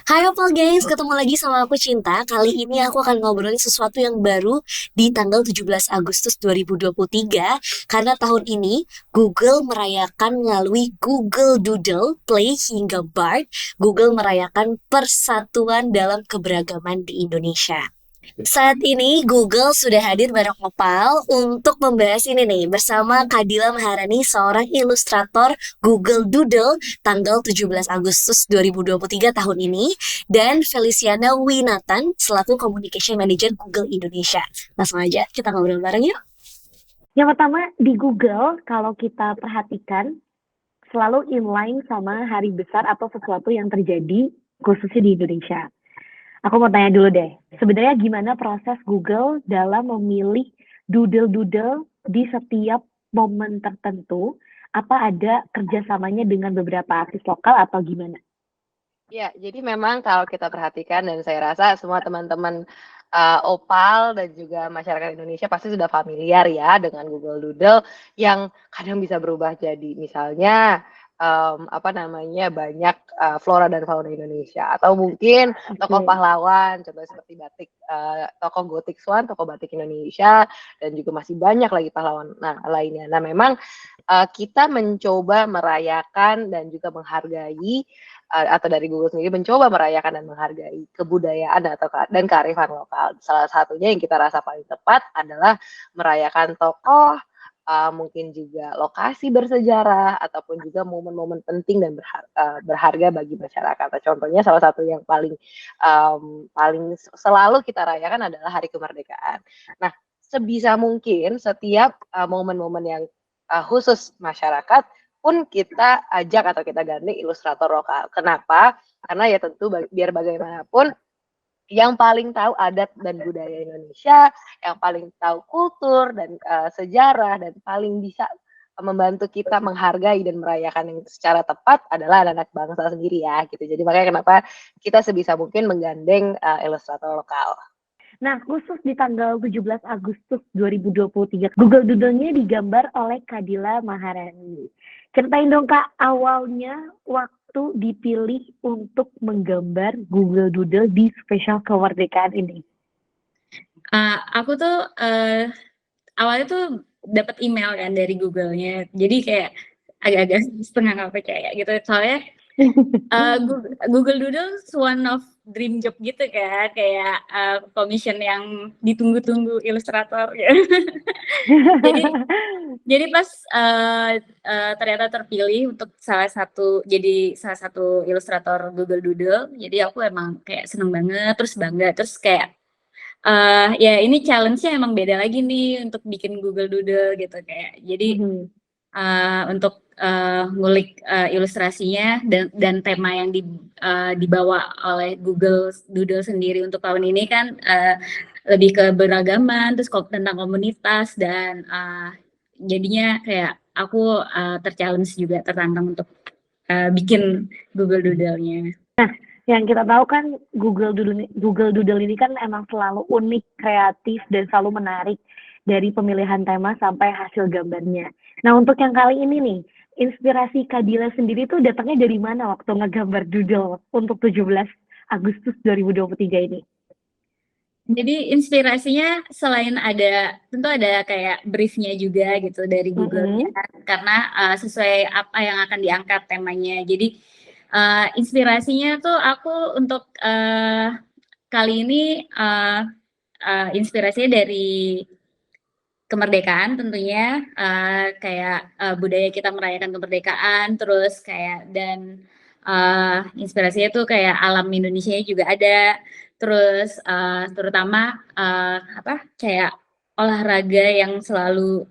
Hai Opal gengs, ketemu lagi sama aku Cinta. Kali ini aku akan ngobrolin sesuatu yang baru di tanggal 17 Agustus 2023. Karena tahun ini Google merayakan melalui Google Doodle, Play hingga Bard. Google merayakan persatuan dalam keberagaman di Indonesia. Saat ini Google sudah hadir bareng Opal untuk membahas ini nih bersama Kadila Maharani, seorang ilustrator Google Doodle tanggal 17 Agustus 2023 tahun ini, dan Feliciana Winatan selaku Communication Manager Google Indonesia. Langsung aja kita ngobrol bareng yuk. Yang pertama di Google, kalau kita perhatikan selalu inline sama hari besar atau sesuatu yang terjadi khususnya di Indonesia. Aku mau tanya dulu deh, sebenarnya gimana proses Google dalam memilih doodle-doodle di setiap momen tertentu? Apa ada kerjasamanya dengan beberapa artis lokal atau gimana? Ya, jadi memang kalau kita perhatikan dan saya rasa semua teman-teman Opal dan juga masyarakat Indonesia pasti sudah familiar ya dengan Google Doodle yang kadang bisa berubah jadi misalnya apa namanya banyak flora dan fauna Indonesia atau mungkin tokoh Oke. pahlawan contohnya seperti batik tokoh Gothic Swan, tokoh batik Indonesia dan juga masih banyak lagi pahlawan lainnya. Nah, memang kita mencoba merayakan dan juga menghargai atau dari Google sendiri mencoba merayakan dan menghargai kebudayaan dan kearifan lokal. Salah satunya yang kita rasa paling tepat adalah merayakan tokoh, mungkin juga lokasi bersejarah ataupun juga momen-momen penting dan berharga bagi masyarakat. Contohnya salah satu yang paling selalu kita rayakan adalah Hari Kemerdekaan. Nah, sebisa mungkin setiap momen-momen yang khusus masyarakat pun kita ajak atau kita gandeng ilustrator lokal. Kenapa? Karena ya tentu biar bagaimanapun yang paling tahu adat dan budaya Indonesia, yang paling tahu kultur dan sejarah dan paling bisa membantu kita menghargai dan merayakan yang secara tepat adalah anak-anak bangsa sendiri ya gitu. Jadi makanya kenapa kita sebisa mungkin menggandeng ilustrator lokal. Nah, khusus di tanggal 17 Agustus 2023, Google Doodle-nya digambar oleh Kadila Maharani. Ceritain dong Kak, awalnya waktu dipilih untuk menggambar Google Doodle di spesial kemerdekaan ini. Aku tuh awalnya tuh dapat email kan dari Google-nya, jadi kayak agak-agak setengah nggak percaya gitu. Soalnya Google Doodle one of dream job gitu kan, kayak commission yang ditunggu-tunggu ilustrator ya. Jadi pas ternyata terpilih untuk jadi salah satu ilustrator Google Doodle, jadi aku emang kayak seneng banget, terus bangga, terus kayak ya ini challenge-nya emang beda lagi nih untuk bikin Google Doodle gitu kayak. Jadi untuk ngulik ilustrasinya dan tema yang dibawa oleh Google Doodle sendiri untuk tahun ini kan lebih ke beragaman, terus tentang komunitas dan jadinya kayak aku terchallenge juga, tertantang untuk bikin Google Doodle-nya. Yang kita tahu kan Google Doodle ini kan emang selalu unik, kreatif, dan selalu menarik dari pemilihan tema sampai hasil gambarnya. Nah, untuk yang kali ini nih, inspirasi Kadila sendiri tuh datangnya dari mana waktu ngegambar doodle untuk 17 Agustus 2023 ini? Jadi inspirasinya selain tentu ada kayak briefnya juga gitu dari Google-nya, karena sesuai apa yang akan diangkat temanya. Jadi inspirasinya tuh aku untuk kali ini inspirasinya dari kemerdekaan tentunya, kayak budaya kita merayakan kemerdekaan, terus kayak dan inspirasinya tuh kayak alam Indonesia juga ada, terus terutama kayak olahraga yang selalu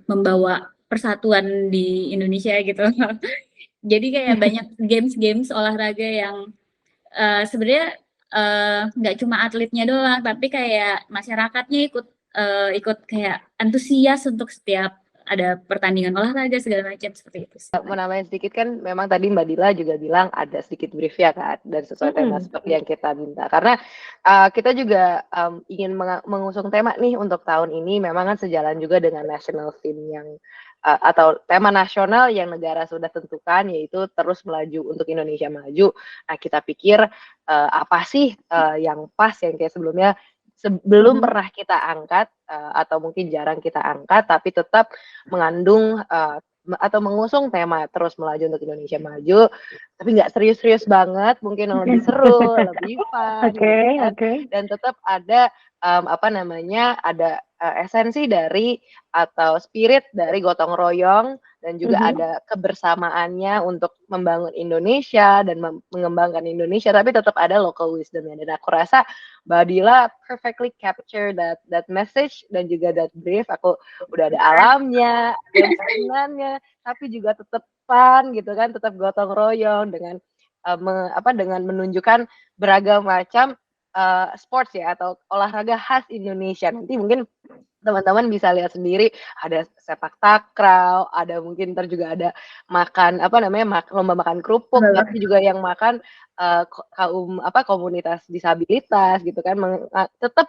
membawa persatuan di Indonesia gitu. Jadi kayak banyak games olahraga yang sebenarnya nggak cuma atletnya doang, tapi kayak masyarakatnya ikut kayak antusias untuk setiap ada pertandingan olahraga segala macam seperti itu sih. Mau nambahin sedikit kan memang tadi Mbak Dila juga bilang ada sedikit brief ya kan dan sesuai tema Mm-mm. seperti yang kita minta karena kita juga ingin mengusung tema nih untuk tahun ini memang kan sejalan juga dengan national theme yang atau tema nasional yang negara sudah tentukan yaitu terus melaju untuk Indonesia maju. Nah kita pikir apa sih yang pas yang kayak sebelumnya belum Mhm. pernah kita angkat atau mungkin jarang kita angkat tapi tetap mengandung atau mengusung tema terus melaju untuk Indonesia maju, tapi nggak serius-serius banget, mungkin yang lebih seru, lebih fun, Oke, gitu kan, oke. dan tetap ada apa namanya, ada esensi dari atau spirit dari gotong royong dan juga Mhm. ada kebersamaannya untuk membangun Indonesia dan mengembangkan Indonesia, tapi tetap ada local wisdom-nya. Dan aku rasa Mbak Dila perfectly capture that message dan juga that brief. Aku udah ada alamnya, ada musimannya, tapi juga tetap fun gitu kan, tetap gotong royong dengan dengan menunjukkan beragam macam sports ya atau olahraga khas Indonesia. Nanti mungkin teman-teman bisa lihat sendiri ada sepak takraw, ada mungkin ntar juga ada makan apa namanya lomba makan kerupuk, tapi juga yang makan kaum komunitas disabilitas gitu kan, tetap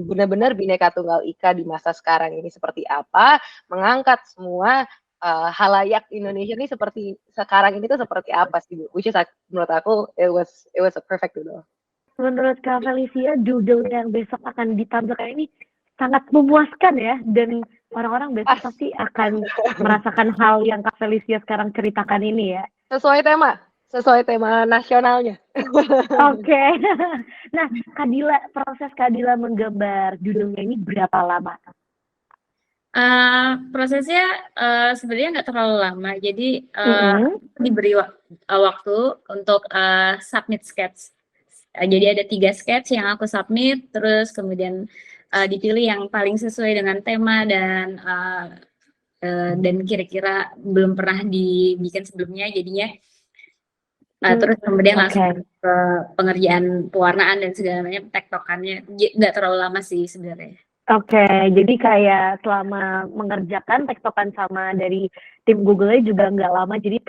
benar-benar Bhinneka Tunggal Ika di masa sekarang ini seperti apa, mengangkat semua halayak Indonesia ini seperti sekarang ini tuh seperti apa sih Bu? Which is menurut aku it was a perfect doodle. Menurut Kak Felicia, doodle yang besok akan ditampilkan ini sangat memuaskan ya, dan orang-orang besok Pas, pasti akan merasakan hal yang Kak Felicia sekarang ceritakan ini ya. sesuai tema nasionalnya. Oke. Nah, proses Kak Dila menggambar doodle-nya ini berapa lama? Prosesnya sebenarnya nggak terlalu lama, jadi Mhm. diberi waktu untuk submit sketch. Jadi ada 3 sketch yang aku submit, terus kemudian dipilih yang paling sesuai dengan tema dan kira-kira belum pernah dibikin sebelumnya, jadinya terus kemudian langsung Oke. ke pengerjaan pewarnaan dan segala macam tektokannya. Nggak terlalu lama sih sebenarnya. Oke, jadi kayak selama mengerjakan tektokan sama dari tim Google-nya juga nggak lama, jadi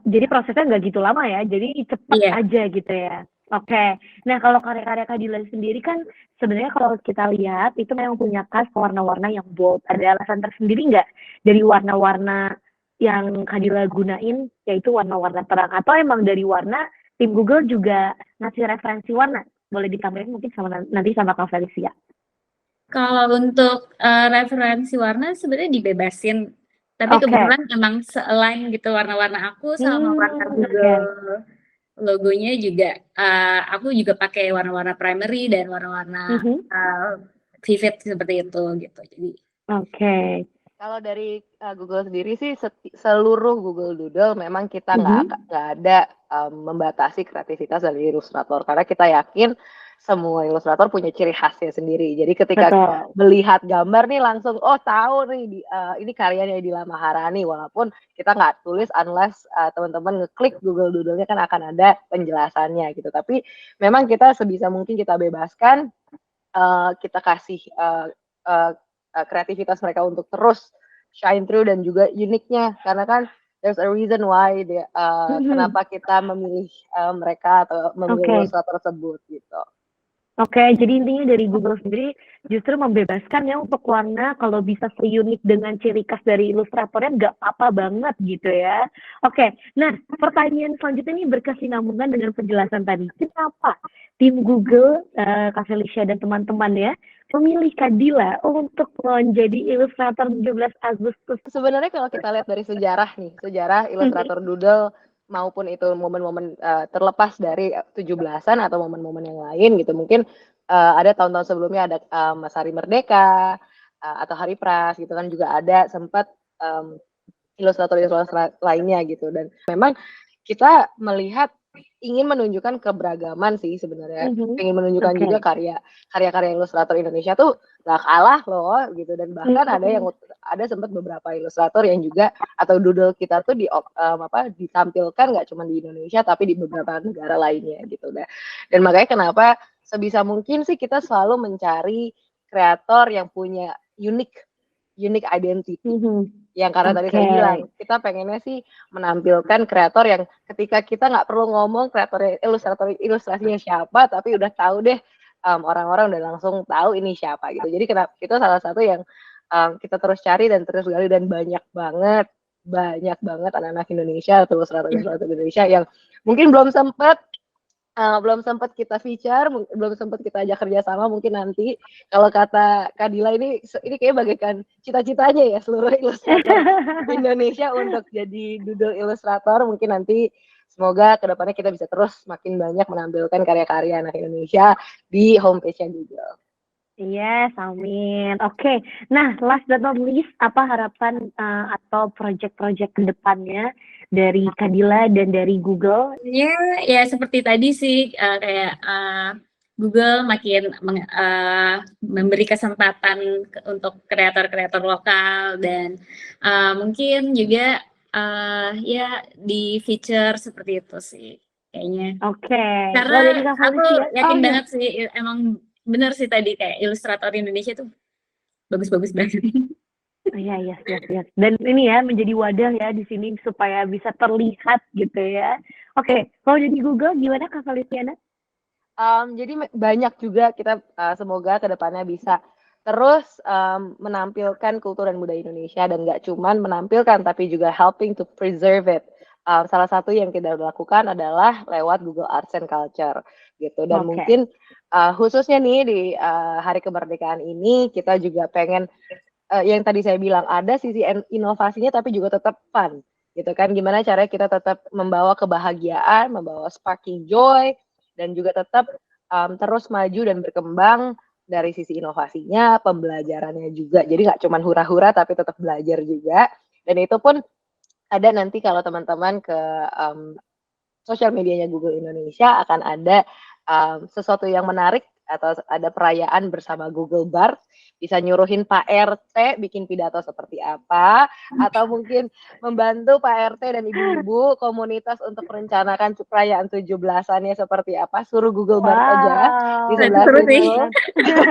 jadi prosesnya nggak gitu lama ya, jadi cepet Iya. aja gitu ya. Oke, nah kalau karya-karya Kak Dila sendiri kan sebenarnya kalau kita lihat itu memang punya khas warna-warna yang bold. Ada alasan tersendiri nggak dari warna-warna yang Kak Dila gunain, yaitu warna-warna terang, atau emang dari warna tim Google juga ngasih referensi warna? Boleh ditambahin mungkin nanti sama Kak Felicia. Kalau untuk referensi warna sebenarnya dibebasin, tapi Oke. kebetulan emang se-align gitu warna-warna aku sama warna Google logonya juga. Aku juga pakai warna-warna primary dan warna-warna vivid seperti itu gitu. Jadi. Oke. Kalau dari Google sendiri sih seluruh Google Doodle memang kita nggak ada membatasi kreativitas dari ilustrator karena kita yakin semua ilustrator punya ciri khasnya sendiri. Jadi ketika melihat gambar nih langsung tahu nih ini karyanya Dila Maharani, walaupun kita nggak tulis unless teman-teman ngeklik Google Doodle-nya kan akan ada penjelasannya gitu. Tapi memang kita sebisa mungkin kita bebaskan, kita kasih kreativitas mereka untuk terus shine through dan juga uniknya karena kan there's a reason why kenapa kita memilih mereka atau memilih ilustrator tersebut gitu. Oke, jadi intinya dari Google sendiri justru membebaskan ya untuk warna kalau bisa seunik dengan ciri khas dari ilustratornya nggak apa-apa banget gitu ya. Oke, nah pertanyaan selanjutnya ini berkesinambungan dengan penjelasan tadi. Kenapa tim Google, Kak Felicia dan teman-teman ya, memilih Kak Dila untuk menjadi ilustrator 17 Agustus? Sebenarnya kalau kita lihat dari sejarah ilustrator Doodle maupun itu momen-momen terlepas dari 17-an atau momen-momen yang lain gitu. Mungkin ada tahun-tahun sebelumnya ada Hari Merdeka atau Hari Pras gitu kan juga ada sempat ilustrator-ilustrator lainnya gitu. Dan memang kita melihat ingin menunjukkan keberagaman sih sebenarnya. Ingin menunjukkan juga karya-karya ilustrator Indonesia tuh gak kalah loh gitu. Dan bahkan ada sempat beberapa ilustrator yang juga atau doodle kita tuh ditampilkan gak cuma di Indonesia tapi di beberapa negara lainnya gitu. Dan makanya kenapa sebisa mungkin sih kita selalu mencari kreator yang punya unique unique identity. Mhm. Yang karena tadi saya Oke. bilang, kita pengennya sih menampilkan kreator yang ketika kita nggak perlu ngomong kreator ilustrasinya siapa, tapi udah tahu deh, orang-orang udah langsung tahu ini siapa gitu. Jadi itu salah satu yang kita terus cari dan terus gali, dan banyak banget anak-anak Indonesia atau ilustrator Indonesia yang mungkin belum sempat kita feature, belum sempat kita ajak kerjasama. Mungkin nanti kalau kata Kadila ini kayak bagaikan cita-citanya ya seluruh ilustrator Indonesia untuk jadi doodle ilustrator. Mungkin nanti semoga kedepannya kita bisa terus makin banyak menampilkan karya-karya anak Indonesia di homepage-nya Google. Yes, amin. Oke, nah last but not least, apa harapan atau project-project kedepannya dari Kadila dan dari Google? Ya seperti tadi sih, kayak Google makin memberi kesempatan untuk kreator-kreator lokal, dan mungkin juga ya di feature seperti itu sih kayaknya. Oke, Karena dari Kak aku Felicia. yakin iya. banget sih, emang bener sih tadi kayak ilustrator Indonesia tuh bagus-bagus banget. Iya, yes. Dan ini ya menjadi wadah ya di sini supaya bisa terlihat gitu ya. Oke, kalau jadi Google gimana Kak Feliciana? Jadi banyak juga kita semoga kedepannya bisa terus menampilkan kultur dan budaya Indonesia, dan nggak cuman menampilkan tapi juga helping to preserve it. Salah satu yang kita lakukan adalah lewat Google Arts and Culture gitu, dan mungkin khususnya nih di Hari Kemerdekaan ini kita juga pengen yang tadi saya bilang ada sisi inovasinya tapi juga tetap fun gitu kan. Gimana caranya kita tetap membawa kebahagiaan, membawa sparking joy, dan juga tetap terus maju dan berkembang dari sisi inovasinya, pembelajarannya juga. Jadi nggak cuma hura-hura tapi tetap belajar juga. Dan itu pun ada nanti kalau teman-teman ke sosial medianya Google Indonesia akan ada sesuatu yang menarik, atau ada perayaan bersama Google Bard, bisa nyuruhin Pak RT bikin pidato seperti apa, atau mungkin membantu Pak RT dan ibu-ibu komunitas untuk merencanakan perayaan 17-annya seperti apa, suruh Google Bard aja di Wow, sebelah seru sih. situ.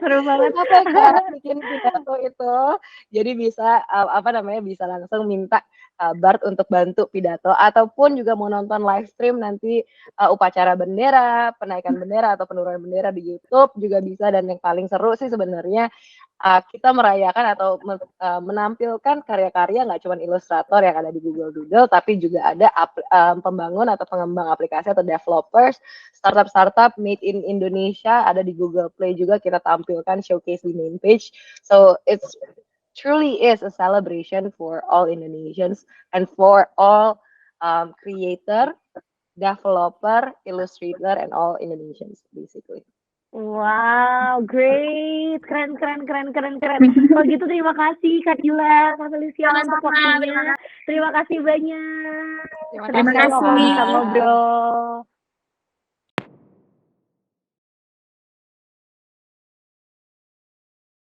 seru banget. Capek kan bikin pidato itu. Jadi bisa bisa langsung minta Bard untuk bantu pidato, ataupun juga mau nonton live stream nanti upacara bendera, penaikan bendera atau penurunan bendera di YouTube juga bisa. Dan yang paling seru sih sebenarnya kita merayakan atau menampilkan karya-karya nggak cuma ilustrator yang ada di Google Doodle, tapi juga ada pembangun atau pengembang aplikasi atau developers, startup made in Indonesia ada di Google Play juga kita tampilkan, showcase di main page. So it's truly is a celebration for all Indonesians and for all creator, developer, illustrator, and all Indonesians basically. Wow, great, keren. Kalau gitu terima kasih Kak Dila, Kak Feliciana untuk Sama-sama, waktunya. Terima kasih banyak. Terima Senang kasih, sekali Kak. bisa ngobrol.